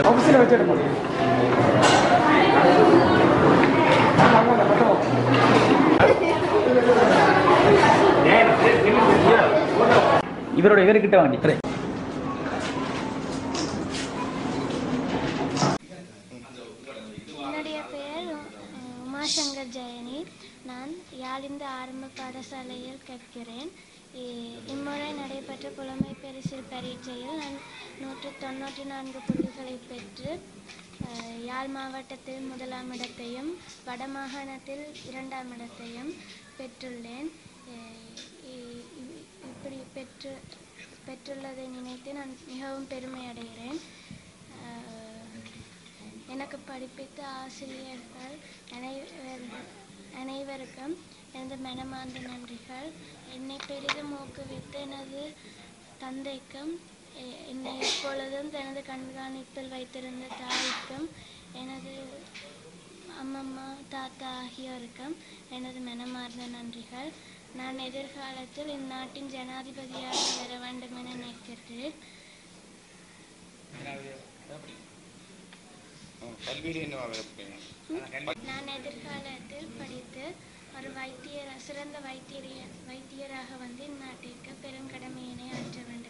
ஆஃபீஸில் வச்சுட்டு இவர்கிட்ட வாங்கி என்னுடைய பெயர் உமாசங்கர் ஜெயனி. நான் யாழிந்த ஆரம்ப பாடசாலையில் கற்கிறேன். இம்முறை நடைபெற்ற புலமை பரிசில் பரீட்சையில் நான் 194 புள்ளிகளை பெற்று யாழ் மாவட்டத்தில் 1ஆம் இடத்தையும் வடமாகாணத்தில் 2ஆம் இடத்தையும் பெற்றுள்ளேன். இப்படி பெற்றுள்ளதை நினைத்து நான் மிகவும் பெருமை அடைகிறேன். எனக்கு படிப்பித்த ஆசிரியர்கள் அனைவருக்கும் எனது மனமார்ந்த நன்றிகள். என்னை பெரிதும் ஊக்குவித்த எனது தந்தைக்கும், என்னை எப்பொழுதும் தனது கண்காணிப்பில் வைத்திருந்த தாய்க்கும், எனது அம்மம்மா தாத்தா ஆகியோருக்கும் எனது மனமார்ந்த நன்றிகள். நான் எதிர்காலத்தில் இந்நாட்டின் ஜனாதிபதியாக வர வேண்டும் என நினைக்கிறேன். நான் எதிர்காலத்தில் படித்து ஒரு சிறந்த வைத்தியராக வந்து இந்நாட்டிற்கு பெரும் கடமையினை ஆற்ற வேண்டும்.